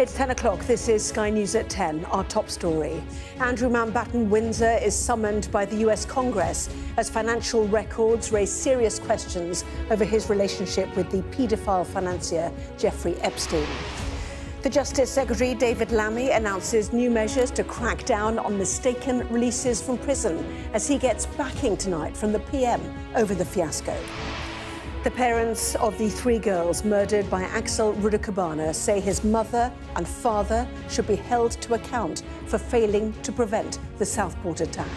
It's 10 o'clock. This is Sky News at 10, our top story. Andrew Mountbatten Windsor is summoned by the US Congress as financial records raise serious questions over his relationship with the paedophile financier Jeffrey Epstein. The Justice Secretary, David Lammy, announces new measures to crack down on mistaken releases from prison as he gets backing tonight from the PM over the fiasco. The parents of the three girls murdered by Axel Rudakabana say his mother and father should be held to account for failing to prevent the Southport attack.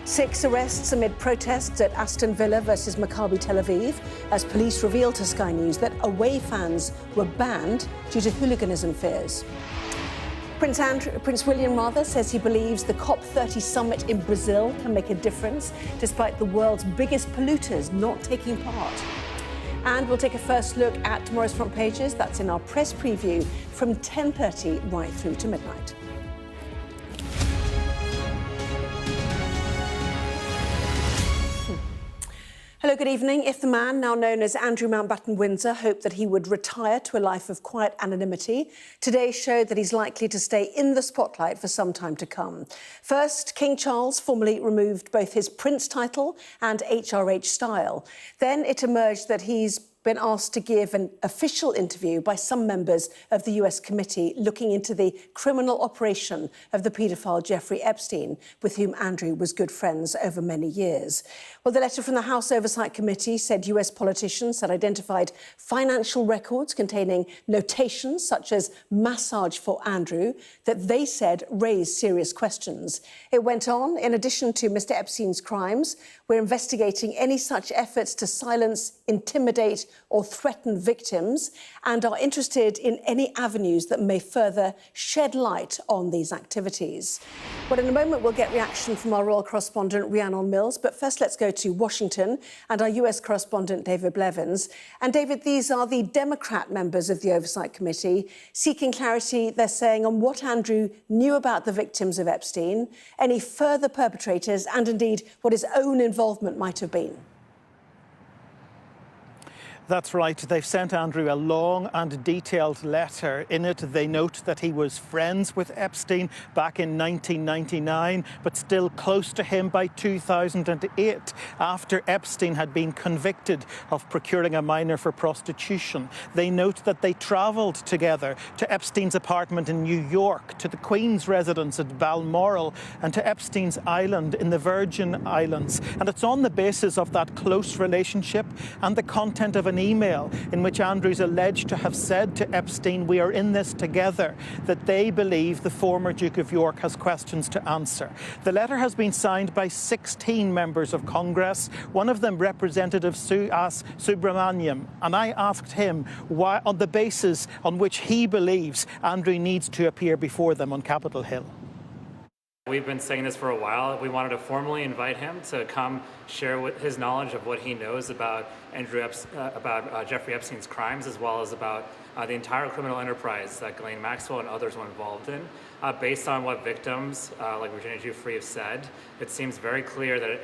6 arrests amid protests at Aston Villa versus Maccabi Tel Aviv as police revealed to Sky News that away fans were banned due to hooliganism fears. Prince William says he believes the COP30 summit in Brazil can make a difference, despite the world's biggest polluters not taking part. And we'll take a first look at tomorrow's front pages. That's in our press preview from 10:30 right through to midnight. Hello, good evening. If the man, now known as Andrew Mountbatten Windsor, hoped that he would retire to a life of quiet anonymity, today showed that he's likely to stay in the spotlight for some time to come. First, King Charles formally removed both his Prince title and HRH style. Then it emerged that he's been asked to give an official interview by some members of the US committee looking into the criminal operation of the paedophile Jeffrey Epstein, with whom Andrew was good friends over many years. Well, the letter from the House Oversight Committee said US politicians had identified financial records containing notations such as massage for Andrew that they said raised serious questions. It went on, in addition to Mr. Epstein's crimes, we're investigating any such efforts to silence, intimidate or threaten victims and are interested in any avenues that may further shed light on these activities. Well, in a moment, we'll get reaction from our royal correspondent, Rhiannon Mills. But first, let's go to Washington and our US correspondent, David Blevins. And David, these are the Democrat members of the Oversight Committee seeking clarity, they're saying, on what Andrew knew about the victims of Epstein, any further perpetrators, and indeed what his own involvement might have been. That's right. They've sent Andrew a long and detailed letter. In it, they note that he was friends with Epstein back in 1999, but still close to him by 2008, after Epstein had been convicted of procuring a minor for prostitution. They note that they travelled together to Epstein's apartment in New York, to the Queen's residence at Balmoral, and to Epstein's island in the Virgin Islands. And it's on the basis of that close relationship and the content of an email in which Andrew's alleged to have said to Epstein, "We are in this together," that they believe the former Duke of York has questions to answer. The letter has been signed by 16 members of Congress, one of them Representative Subramaniam, and I asked him why, on the basis on which he believes Andrew needs to appear before them on Capitol Hill. We've been saying this for a while. We wanted to formally invite him to come share his knowledge of what he knows about Jeffrey Epstein's crimes, as well as about the entire criminal enterprise that Ghislaine Maxwell and others were involved in. Based on what victims like Virginia Giuffre have said, it seems very clear that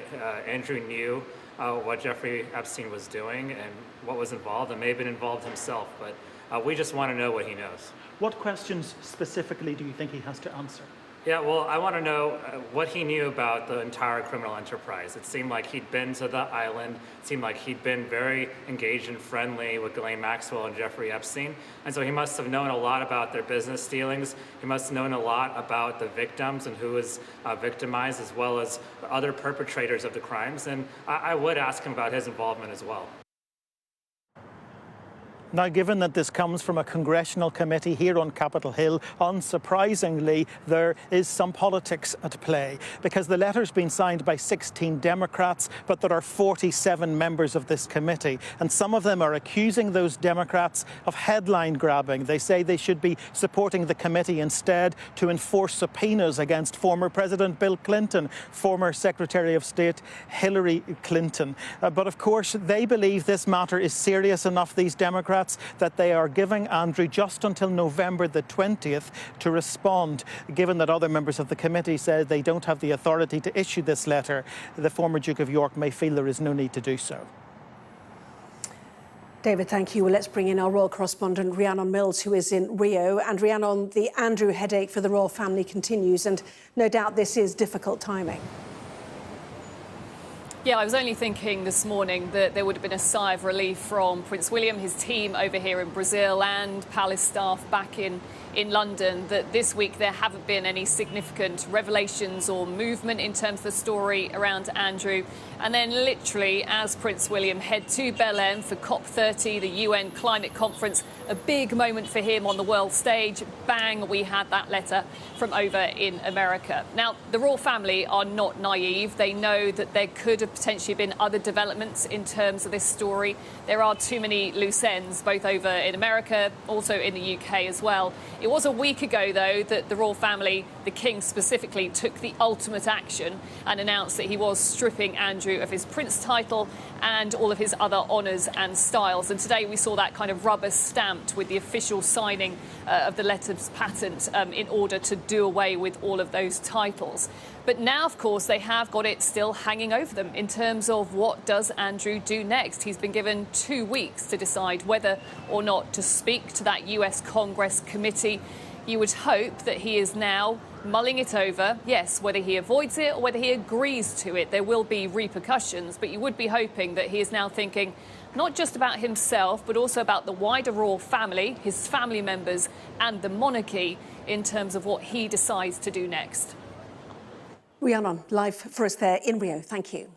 Andrew knew what Jeffrey Epstein was doing and what was involved, and may have been involved himself, but we just want to know what he knows. What questions specifically do you think he has to answer? Yeah, well, I want to know what he knew about the entire criminal enterprise. It seemed like he'd been to the island. It seemed like he'd been very engaged and friendly with Ghislaine Maxwell and Jeffrey Epstein. And so he must have known a lot about their business dealings. He must have known a lot about the victims and who was victimized, as well as other perpetrators of the crimes. And I would ask him about his involvement as well. Now, given that this comes from a congressional committee here on Capitol Hill, unsurprisingly, there is some politics at play, because the letter's been signed by 16 Democrats, but there are 47 members of this committee, and some of them are accusing those Democrats of headline grabbing. They say they should be supporting the committee instead to enforce subpoenas against former President Bill Clinton, former Secretary of State Hillary Clinton. But of course, they believe this matter is serious enough, these Democrats, that they are giving Andrew just until November the 20th to respond. Given that other members of the committee said they don't have the authority to issue this letter, the former Duke of York may feel there is no need to do so. David, thank you. Well, let's bring in our royal correspondent, Rhiannon Mills, who is in Rio. And Rhiannon, the Andrew headache for the royal family continues, and no doubt this is difficult timing. Yeah, I was only thinking this morning that there would have been a sigh of relief from Prince William, his team over here in Brazil, and palace staff back in London, that this week there haven't been any significant revelations or movement in terms of the story around Andrew. And then literally, as Prince William head to Belém for COP30, the UN climate conference, a big moment for him on the world stage, bang, we had that letter from over in America. Now, the royal family are not naive. They know that there could have potentially been other developments in terms of this story. There are too many loose ends, both over in America, also in the UK as well. It was a week ago, though, that the royal family, the king specifically, took the ultimate action and announced that he was stripping Andrew of his prince title and all of his other honours and styles. And today we saw that kind of rubber stamped with the official signing of the letters patent in order to do away with all of those titles. But now, of course, they have got it still hanging over them in terms of what does Andrew do next. He's been given 2 weeks to decide whether or not to speak to that US Congress committee. You would hope that he is now mulling it over. Yes, whether he avoids it or whether he agrees to it, there will be repercussions. But you would be hoping that he is now thinking not just about himself, but also about the wider royal family, his family members and the monarchy in terms of what he decides to do next. Rhiannon, live for us there in Rio. Thank you.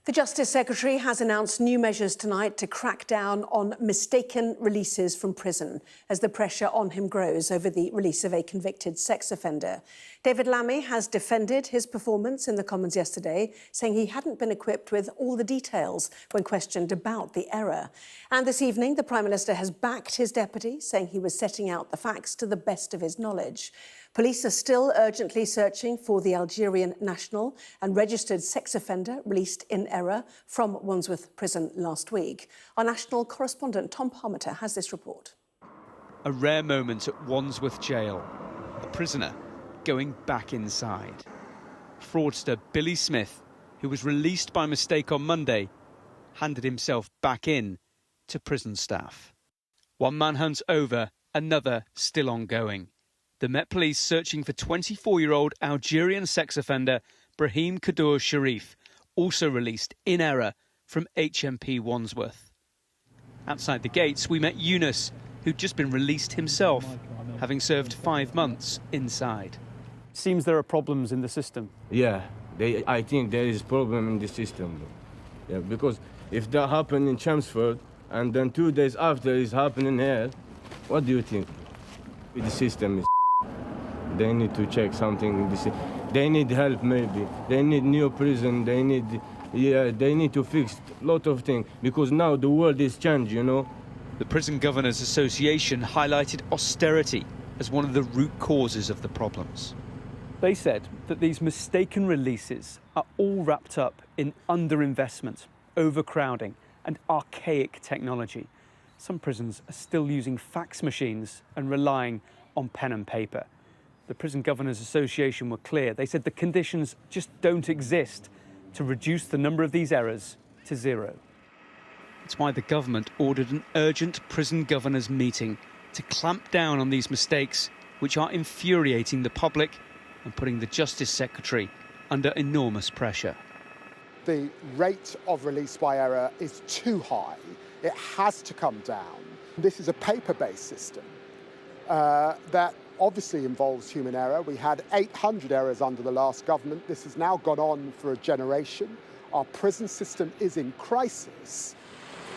The Justice Secretary has announced new measures tonight to crack down on mistaken releases from prison as the pressure on him grows over the release of a convicted sex offender. David Lammy has defended his performance in the Commons yesterday, saying he hadn't been equipped with all the details when questioned about the error. And this evening, the Prime Minister has backed his deputy, saying he was setting out the facts to the best of his knowledge. Police are still urgently searching for the Algerian national and registered sex offender released in error from Wandsworth Prison last week. Our national correspondent Tom Parmenter has this report. A rare moment at Wandsworth Jail. A prisoner going back inside. Fraudster Billy Smith, who was released by mistake on Monday, handed himself back in to prison staff. One manhunt over, another still ongoing. The Met Police searching for 24-year-old Algerian sex offender Brahim Kadour Sharif, also released in error from HMP Wandsworth. Outside the gates, we met Yunus, who'd just been released himself, having served 5 months inside. Seems there are problems in the system. Yeah, I think there is problem in the system. Yeah, because if that happened in Chelmsford and then 2 days after it's happening here, what do you think? The system is they need to check something. They need help maybe. They need new prison. They need to fix a lot of things because now the world is changed, you know. The Prison Governors Association highlighted austerity as one of the root causes of the problems. They said that these mistaken releases are all wrapped up in underinvestment, overcrowding and archaic technology. Some prisons are still using fax machines and relying on pen and paper. The Prison Governors Association were clear. They said the conditions just don't exist to reduce the number of these errors to zero. It's why the government ordered an urgent prison governors meeting to clamp down on these mistakes, which are infuriating the public and putting the Justice Secretary under enormous pressure. The rate of release by error is too high. It has to come down. This is a paper-based system that obviously involves human error. We had 800 errors under the last government. This has now gone on for a generation. Our prison system is in crisis.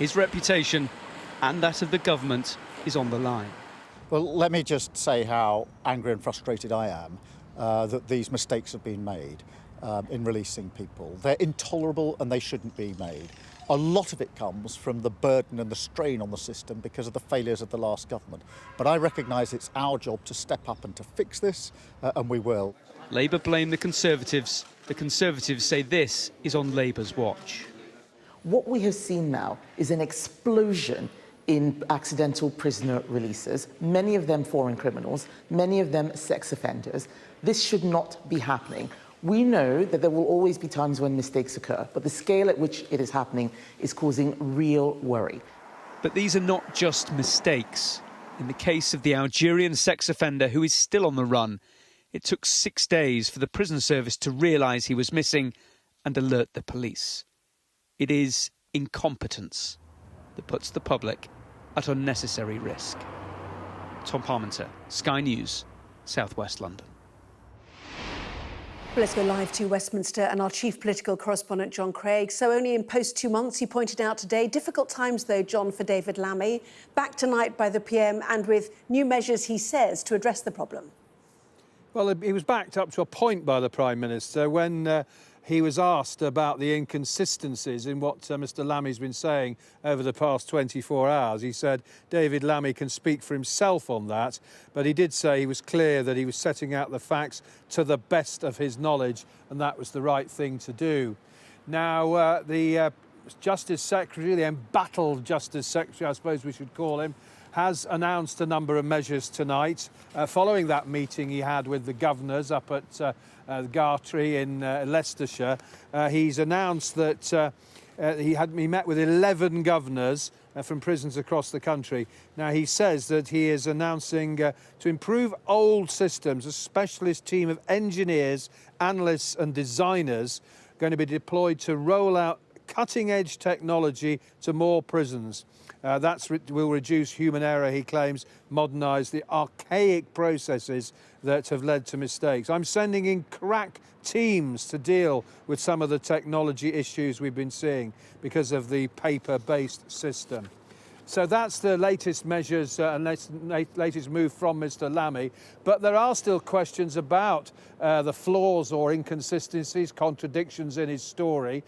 His reputation and that of the government is on the line. Well, let me just say how angry and frustrated I am that these mistakes have been made in releasing people. They're intolerable and they shouldn't be made. A lot of it comes from the burden and the strain on the system because of the failures of the last government. But I recognise it's our job to step up and to fix this, and we will. Labour blame the Conservatives. The Conservatives say this is on Labour's watch. What we have seen now is an explosion in accidental prisoner releases, many of them foreign criminals, many of them sex offenders. This should not be happening. We know that there will always be times when mistakes occur, but the scale at which it is happening is causing real worry. But these are not just mistakes. In the case of the Algerian sex offender who is still on the run, it took 6 days for the prison service to realise he was missing and alert the police. It is incompetence that puts the public at unnecessary risk. Tom Parmenter, Sky News, South West London. Let's go live to Westminster and our chief political correspondent, John Craig. So only in post 2 months, he pointed out today. Difficult times, though, John, for David Lammy. Back tonight by the PM and with new measures, he says, to address the problem. Well, he was backed up to a point by the Prime Minister when he was asked about the inconsistencies in what Mr Lammy's been saying over the past 24 hours. He said David Lammy can speak for himself on that, but he did say he was clear that he was setting out the facts to the best of his knowledge, and that was the right thing to do. Now, the Justice Secretary, the embattled Justice Secretary, I suppose we should call him, has announced a number of measures tonight. Following that meeting he had with the governors up at Gartree in Leicestershire, he's announced that he met with 11 governors from prisons across the country. Now, he says that he is announcing to improve old systems, a specialist team of engineers, analysts and designers going to be deployed to roll out cutting-edge technology to more prisons. That will reduce human error, he claims, modernise the archaic processes that have led to mistakes. I'm sending in crack teams to deal with some of the technology issues we've been seeing because of the paper-based system. So that's the latest measures and latest move from Mr Lammy. But there are still questions about the flaws or inconsistencies, contradictions in his story.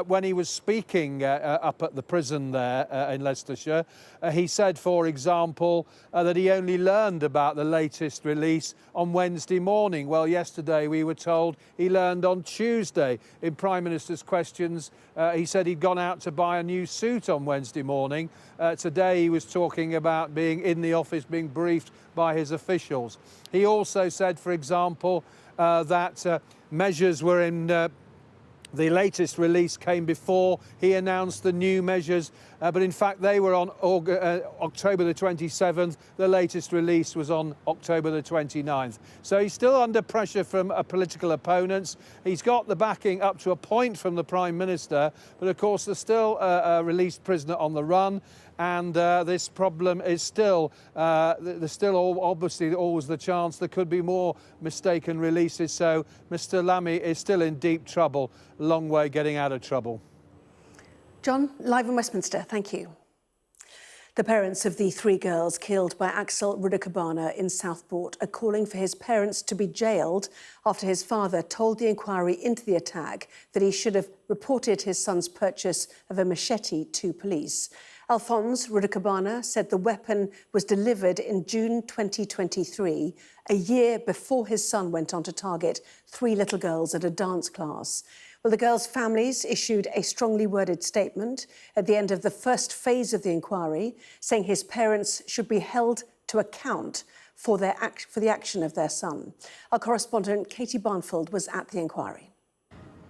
When he was speaking up at the prison there in Leicestershire, he said, for example, that he only learned about the latest release on Wednesday morning. Well, yesterday we were told he learned on Tuesday. In Prime Minister's questions, he said he'd gone out to buy a new suit on Wednesday morning. Today he was talking about being in the office, being briefed by his officials. He also said, for example, that measures were in the latest release came before he announced the new measures, but in fact they were on October the 27th. The latest release was on October the 29th. So he's still under pressure from political opponents. He's got the backing up to a point from the Prime Minister, but of course there's still a released prisoner on the run. And this problem is still, there's still obviously always the chance there could be more mistaken releases. So Mr Lammy is still in deep trouble, long way getting out of trouble. John, live in Westminster, thank you. The parents of the 3 girls killed by Axel Rudakabana in Southport are calling for his parents to be jailed after his father told the inquiry into the attack that he should have reported his son's purchase of a machete to police. Alphonse Rudakabana said the weapon was delivered in June 2023, a year before his son went on to target 3 little girls at a dance class. Well, the girls' families issued a strongly worded statement at the end of the first phase of the inquiry, saying his parents should be held to account for the action of their son. Our correspondent Katie Barnfield was at the inquiry.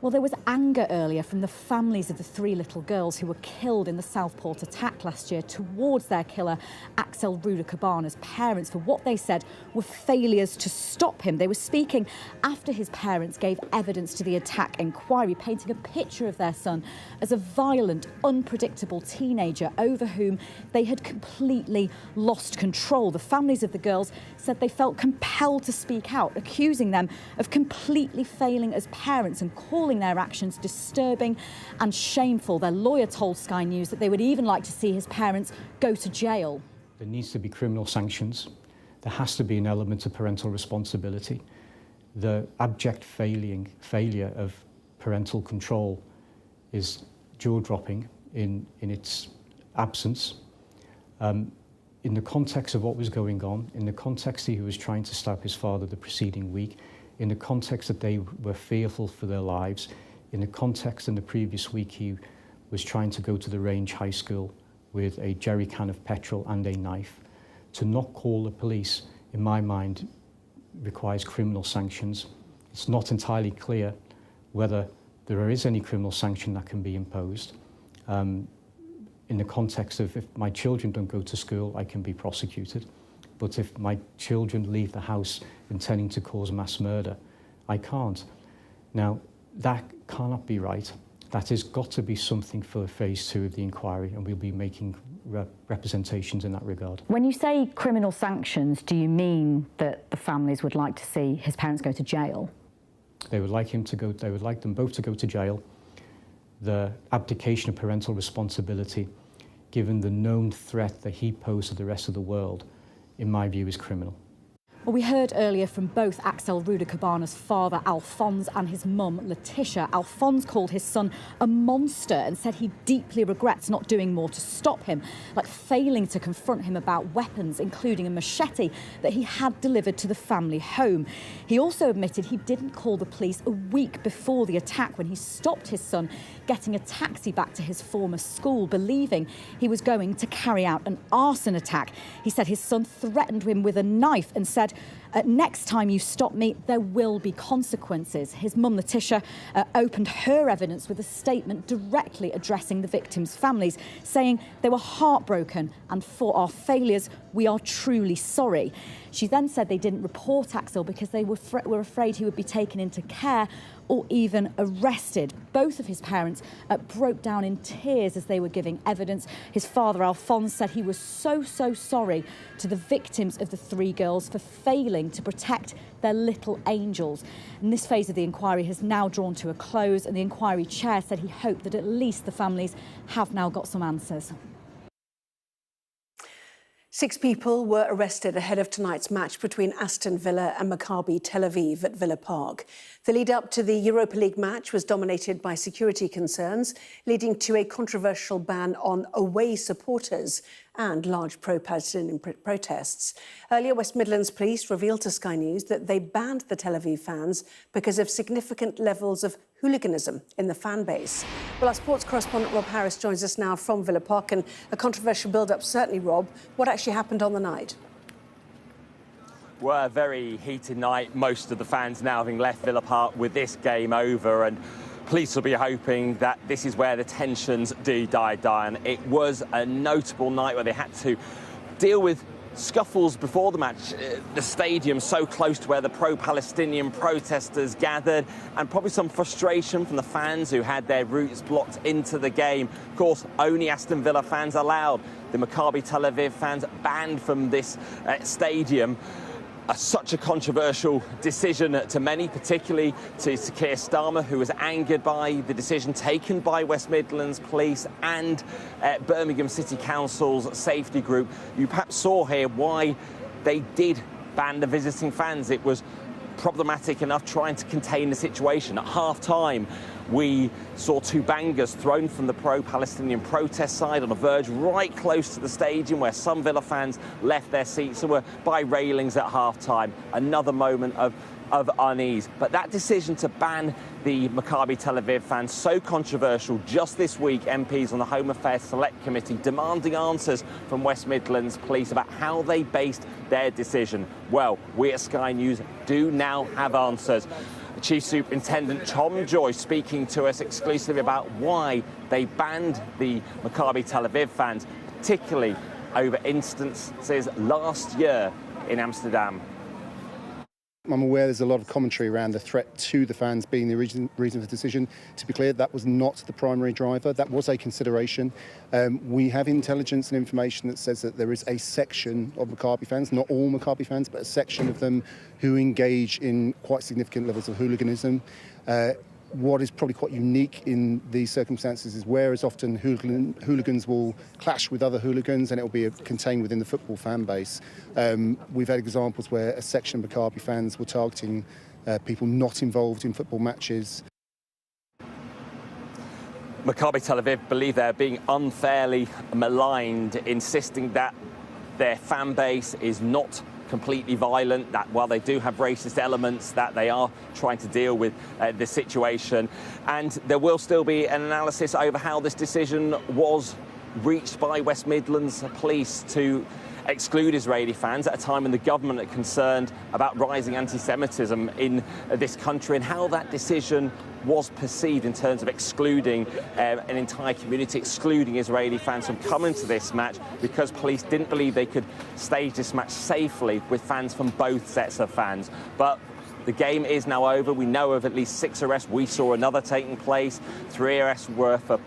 Well, there was anger earlier from the families of the 3 little girls who were killed in the Southport attack last year towards their killer, Axel Rudakabana's parents, for what they said were failures to stop him. They were speaking after his parents gave evidence to the attack inquiry, painting a picture of their son as a violent, unpredictable teenager over whom they had completely lost control. The families of the girls said they felt compelled to speak out, accusing them of completely failing as parents and calling their actions disturbing and shameful. Their lawyer told Sky News that they would even like to see his parents go to jail. There needs to be criminal sanctions. There has to be an element of parental responsibility. The abject failure of parental control is jaw-dropping in its absence. In the context of what was going on, in the context he was trying to stab his father the preceding week, in the context that they were fearful for their lives, in the context in the previous week he was trying to go to the Range High School with a jerry can of petrol and a knife. To not call the police, in my mind, requires criminal sanctions. It's not entirely clear whether there is any criminal sanction that can be imposed. in the context of if my children don't go to school, I can be prosecuted. But if my children leave the house intending to cause mass murder, I can't. Now, that cannot be right. That has got to be something for phase 2 of the inquiry, and we'll be making representations in that regard. When you say criminal sanctions, do you mean that the families would like to see his parents go to jail? They would like them both to go to jail. The abdication of parental responsibility, given the known threat that he posed to the rest of the world, in my view, is criminal. Well, we heard earlier from both Axel Ruda-Cabana's father, Alphonse, and his mum, Letitia. Alphonse called his son a monster and said he deeply regrets not doing more to stop him, like failing to confront him about weapons, including a machete that he had delivered to the family home. He also admitted he didn't call the police a week before the attack when he stopped his son getting a taxi back to his former school, believing he was going to carry out an arson attack. He said his son threatened him with a knife and said, next time you stop me, there will be consequences. His mum, Letitia, opened her evidence with a statement directly addressing the victims' families, saying they were heartbroken and for our failures, we are truly sorry. She then said they didn't report Axel because they were afraid he would be taken into care or even arrested. Both of his parents broke down in tears as they were giving evidence. His father, Alphonse, said he was so sorry to the victims of the 3 girls for failing to protect their little angels. And this phase of the inquiry has now drawn to a close, and the inquiry chair said he hoped that at least the families have now got some answers. 6 people were arrested ahead of tonight's match between Aston Villa and Maccabi Tel Aviv at Villa Park. The lead-up to the Europa League match was dominated by security concerns, leading to a controversial ban on away supporters and large pro-Palestinian protests. Earlier, West Midlands Police revealed to Sky News that they banned the Tel Aviv fans because of significant levels of hooliganism in the fan base. Well, our sports correspondent Rob Harris joins us now from Villa Park, and a controversial build-up, certainly, Rob. What actually happened on the night? Well, a very heated night. Most of the fans now having left Villa Park with this game over, and police will be hoping that this is where the tensions do die down. It was a notable night where they had to deal with scuffles before the match. The stadium so close to where the pro-Palestinian protesters gathered, and probably some frustration from the fans who had their routes blocked into the game. Of course, only Aston Villa fans allowed. The Maccabi Tel Aviv fans banned from this stadium. Such a controversial decision to many, particularly to Keir Starmer, who was angered by the decision taken by West Midlands Police and Birmingham City Council's safety group. You perhaps saw here why they did ban the visiting fans. It was problematic enough trying to contain the situation. At half-time, we saw 2 bangers thrown from the pro-Palestinian protest side on a verge right close to the stadium where some Villa fans left their seats and were by railings at half-time. Another moment of unease. But that decision to ban the Maccabi Tel Aviv fans, so controversial. Just this week, MPs on the Home Affairs Select Committee demanding answers from West Midlands Police about how they based their decision. Well, we at Sky News do now have answers. Chief Superintendent Tom Joy speaking to us exclusively about why they banned the Maccabi Tel Aviv fans, particularly over instances last year in Amsterdam. I'm aware there's a lot of commentary around the threat to the fans being the reason for the decision. To be clear, that was not the primary driver. That was a consideration. We have intelligence and information that says that there is a section of Maccabi fans, not all Maccabi fans, but a section of them who engage in quite significant levels of hooliganism. What is probably quite unique in these circumstances is whereas often hooligans will clash with other hooligans and it will be contained within the football fan base. We've had examples where a section of Maccabi fans were targeting people not involved in football matches. Maccabi Tel Aviv believe they're being unfairly maligned, insisting that their fan base is not completely violent, that while they do have racist elements, that they are trying to deal with the situation. And there will still be an analysis over how this decision was reached by West Midlands Police to exclude Israeli fans at a time when the government are concerned about rising anti-Semitism in this country, and how that decision was perceived in terms of excluding an entire community, excluding Israeli fans from coming to this match because police didn't believe they could stage this match safely with fans from both sets of fans. But the game is now over. We know of at least 6 arrests. We saw another taking place. 3 arrests were for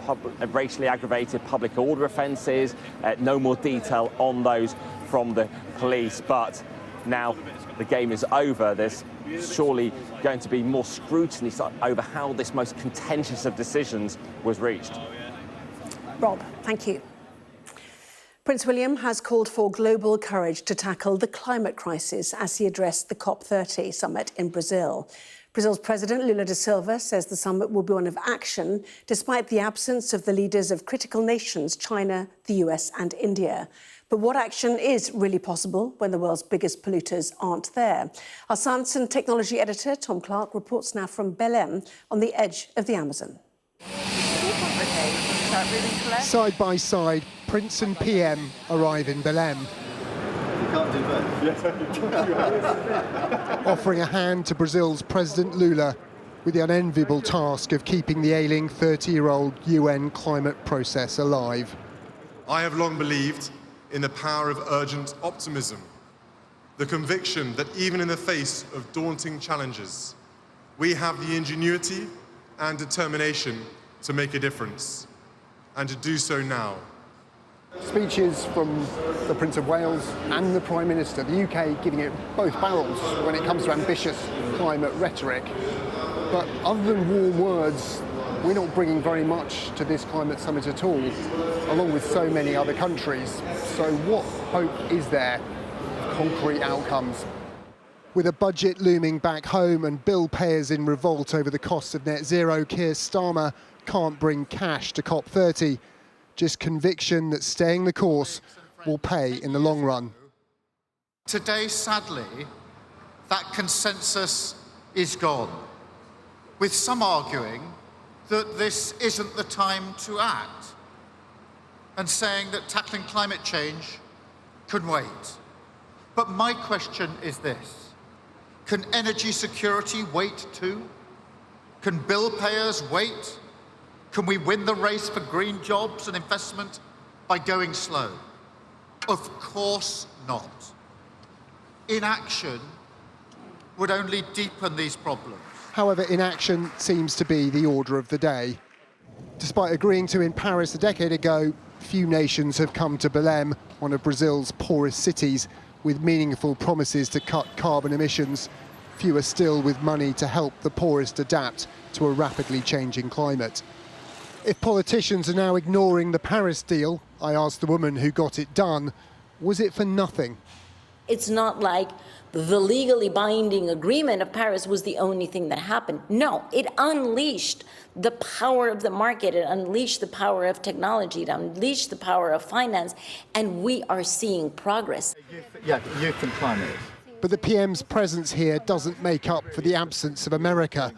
racially aggravated public order offences. No more detail on those from the police. But now the game is over. There's surely going to be more scrutiny over how this most contentious of decisions was reached. Rob, thank you. Prince William has called for global courage to tackle the climate crisis as he addressed the COP30 summit in Brazil. Brazil's President Lula da Silva says the summit will be one of action despite the absence of the leaders of critical nations, China, the US and India. But what action is really possible when the world's biggest polluters aren't there? Our science and technology editor, Tom Clark, reports now from Belém on the edge of the Amazon. Side by side, Prince and PM arrive in Belém. Offering a hand to Brazil's President Lula with the unenviable task of keeping the ailing 30-year-old UN climate process alive. I have long believed in the power of urgent optimism, the conviction that even in the face of daunting challenges, we have the ingenuity and determination to make a difference, and to do so now. Speeches from the Prince of Wales and the Prime Minister, the UK giving it both barrels when it comes to ambitious climate rhetoric. But other than warm words, we're not bringing very much to this climate summit at all, along with so many other countries. So what hope is there of concrete outcomes? With a budget looming back home and bill payers in revolt over the costs of net zero, Keir Starmer can't bring cash to COP30, just conviction that staying the course will pay in the long run. Today, sadly, that consensus is gone, with some arguing that this isn't the time to act, and saying that tackling climate change can wait. But my question is this: can energy security wait too? Can bill payers wait? Can we win the race for green jobs and investment by going slow? Of course not. Inaction would only deepen these problems. However, inaction seems to be the order of the day. Despite agreeing to in Paris a decade ago, few nations have come to Belém, one of Brazil's poorest cities, with meaningful promises to cut carbon emissions. Fewer still with money to help the poorest adapt to a rapidly changing climate. If politicians are now ignoring the Paris deal, I asked the woman who got it done, was it for nothing? It's not like the legally binding agreement of Paris was the only thing that happened. No, it unleashed the power of the market, it unleashed the power of technology, it unleashed the power of finance, and we are seeing progress. Youth and climate. But the PM's presence here doesn't make up for the absence of America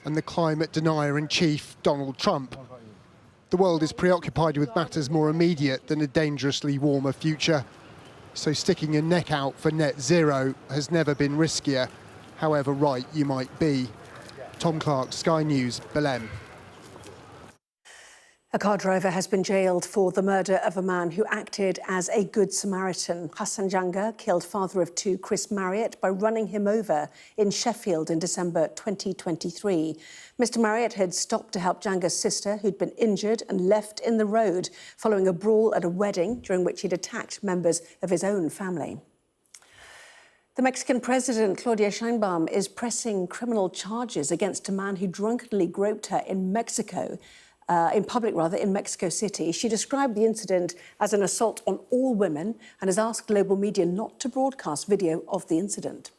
and the climate denier-in-chief, Donald Trump. The world is preoccupied with matters more immediate than a dangerously warmer future. So sticking your neck out for net zero has never been riskier, however right you might be. Tom Clark, Sky News, Belém. A car driver has been jailed for the murder of a man who acted as a good Samaritan. Hassan Janga killed father of 2, Chris Marriott, by running him over in Sheffield in December 2023. Mr. Marriott had stopped to help Janga's sister, who'd been injured and left in the road following a brawl at a wedding during which he'd attacked members of his own family. The Mexican president, Claudia Sheinbaum, is pressing criminal charges against a man who drunkenly groped her in Mexico. In public, in Mexico City. She described the incident as an assault on all women and has asked global media not to broadcast video of the incident.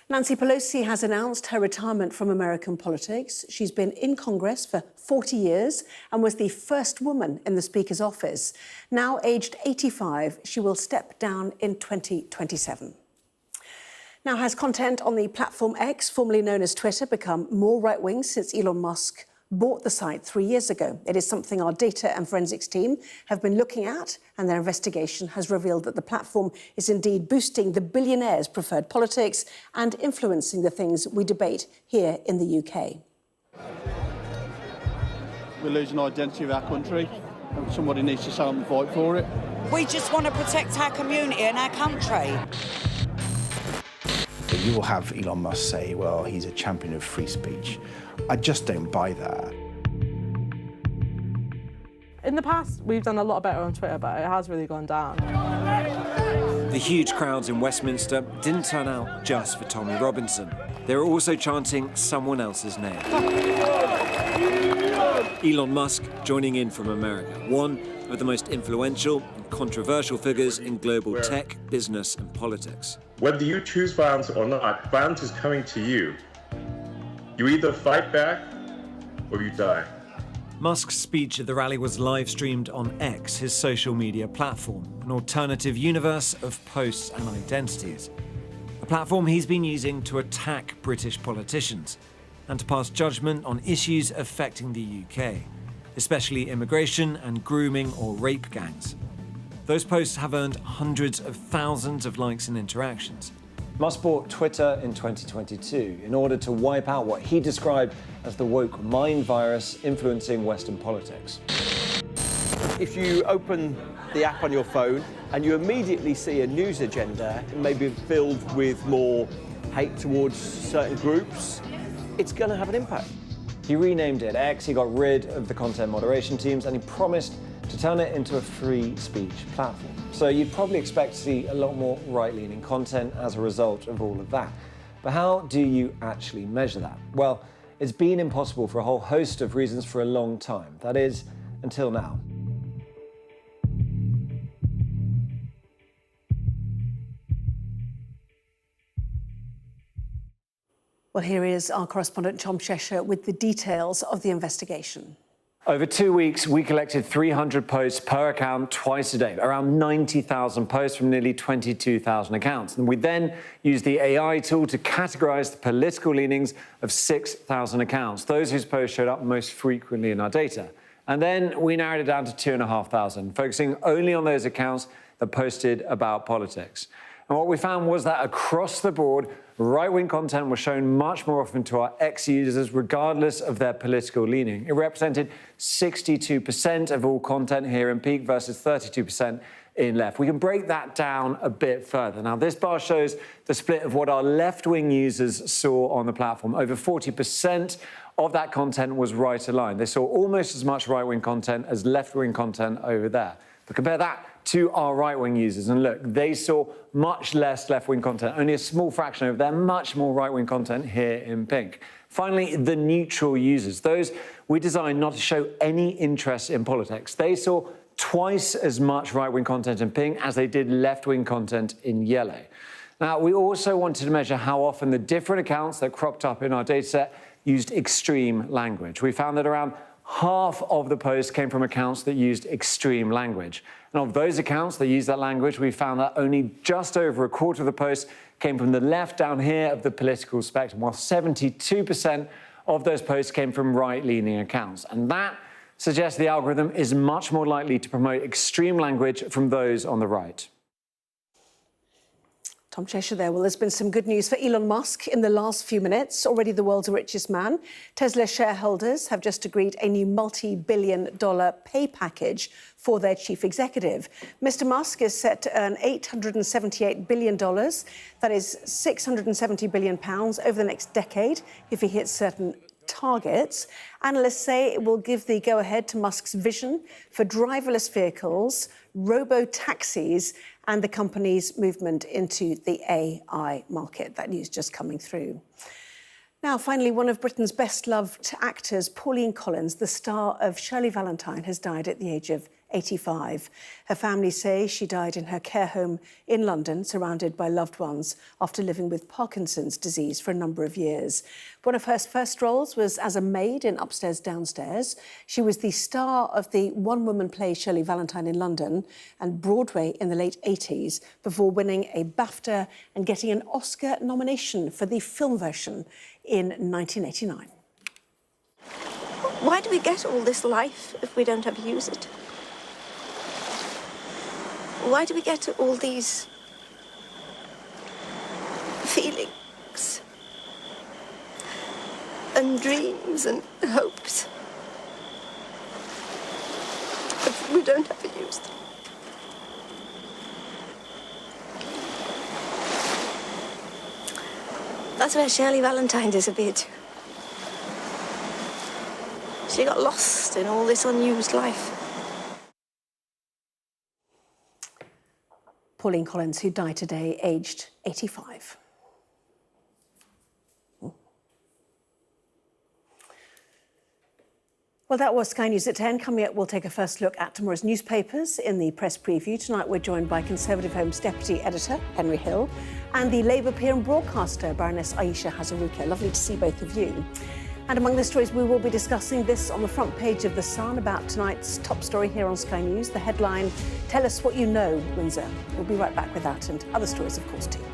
Nancy Pelosi has announced her retirement from American politics. She's been in Congress for 40 years and was the first woman in the Speaker's office. Now aged 85, she will step down in 2027. Now, has content on the platform X, formerly known as Twitter, become more right-wing since Elon Musk bought the site 3 years ago? It is something our data and forensics team have been looking at, and their investigation has revealed that the platform is indeed boosting the billionaires' preferred politics and influencing the things we debate here in the UK. we're losing identity of our country, and somebody needs to stand up and fight for it. We just want to protect our community and our country. You will have Elon Musk say, well, he's a champion of free speech. I just don't buy that. In the past, we've done a lot better on Twitter, but it has really gone down. The huge crowds in Westminster didn't turn out just for Tommy Robinson. They were also chanting someone else's name. Elon Musk joining in from America, one of the most influential and controversial figures in global tech, business and politics. Whether you choose violence or not, violence is coming to you. You either fight back or you die. Musk's speech at the rally was live-streamed on X, his social media platform, an alternative universe of posts and identities. A platform he's been using to attack British politicians and to pass judgment on issues affecting the UK, especially immigration and grooming or rape gangs. Those posts have earned hundreds of thousands of likes and interactions. Musk bought Twitter in 2022 in order to wipe out what he described as the woke mind virus influencing Western politics. If you open the app on your phone and you immediately see a news agenda, maybe filled with more hate towards certain groups, it's going to have an impact. He renamed it X, he got rid of the content moderation teams, and he promised to turn it into a free speech platform. So you'd probably expect to see a lot more right-leaning content as a result of all of that. But how do you actually measure that? Well, it's been impossible for a whole host of reasons for a long time. That is, until now. Well, here is our correspondent Tom Cheshire with the details of the investigation. Over 2 weeks, we collected 300 posts per account twice a day, around 90,000 posts from nearly 22,000 accounts. And we then used the AI tool to categorize the political leanings of 6,000 accounts, those whose posts showed up most frequently in our data. And then we narrowed it down to 2,500, focusing only on those accounts that posted about politics. And what we found was that across the board, right-wing content was shown much more often to our X users, regardless of their political leaning. It represented 62% of all content here in peak versus 32% in left. We can break that down a bit further. Now, this bar shows the split of what our left-wing users saw on the platform. Over 40% of that content was right-aligned. They saw almost as much right-wing content as left-wing content over there. But compare that to our right-wing users, and look, they saw much less left-wing content, only a small fraction of their much more right-wing content here in pink. Finally, the neutral users, those we designed not to show any interest in politics. They saw twice as much right-wing content in pink as they did left-wing content in yellow. Now, we also wanted to measure how often the different accounts that cropped up in our dataset used extreme language. We found that around half of the posts came from accounts that used extreme language. And of those accounts that used that language, we found that only just over a quarter of the posts came from the left down here of the political spectrum, while 72% of those posts came from right-leaning accounts. And that suggests the algorithm is much more likely to promote extreme language from those on the right. Tom Cheshire there. Well, there's been some good news for Elon Musk in the last few minutes. Already the world's richest man. Tesla shareholders have just agreed a new multi-billion-dollar pay package for their chief executive. Mr. Musk is set to earn $878 billion. That is £670 billion over the next decade if he hits certain targets. Analysts say it will give the go-ahead to Musk's vision for driverless vehicles, robo-taxis, and the company's movement into the AI market. That news just coming through. Now, finally, one of Britain's best-loved actors, Pauline, the star of Shirley Valentine, has died at the age of 85. Her family say she died in her care home in London, surrounded by loved ones, after living with Parkinson's disease for a number of years. One of her first roles was as a maid in Upstairs, Downstairs. She was the star of the one-woman play Shirley Valentine in London and Broadway in the late 80s, before winning a BAFTA and getting an Oscar nomination for the film version in 1989. Why do we get all this life if we don't ever use it? Why do we get all these feelings and dreams and hopes if we don't ever use them. That's where Shirley Valentine disappeared to. She got lost in all this unused life. Pauline Collins, who died today, aged 85. Well, that was Sky News at 10. Coming up, we'll take a first look at tomorrow's newspapers in the press preview. Tonight, we're joined by Conservative Home's Deputy Editor, Henry Hill, and the Labour peer and broadcaster, Baroness Aisha Hazaruka. Lovely to see both of you. And among the stories, we will be discussing this on the front page of The Sun about tonight's top story here on Sky News. The headline, "Tell us what you know, Windsor." We'll be right back with that and other stories, of course, too.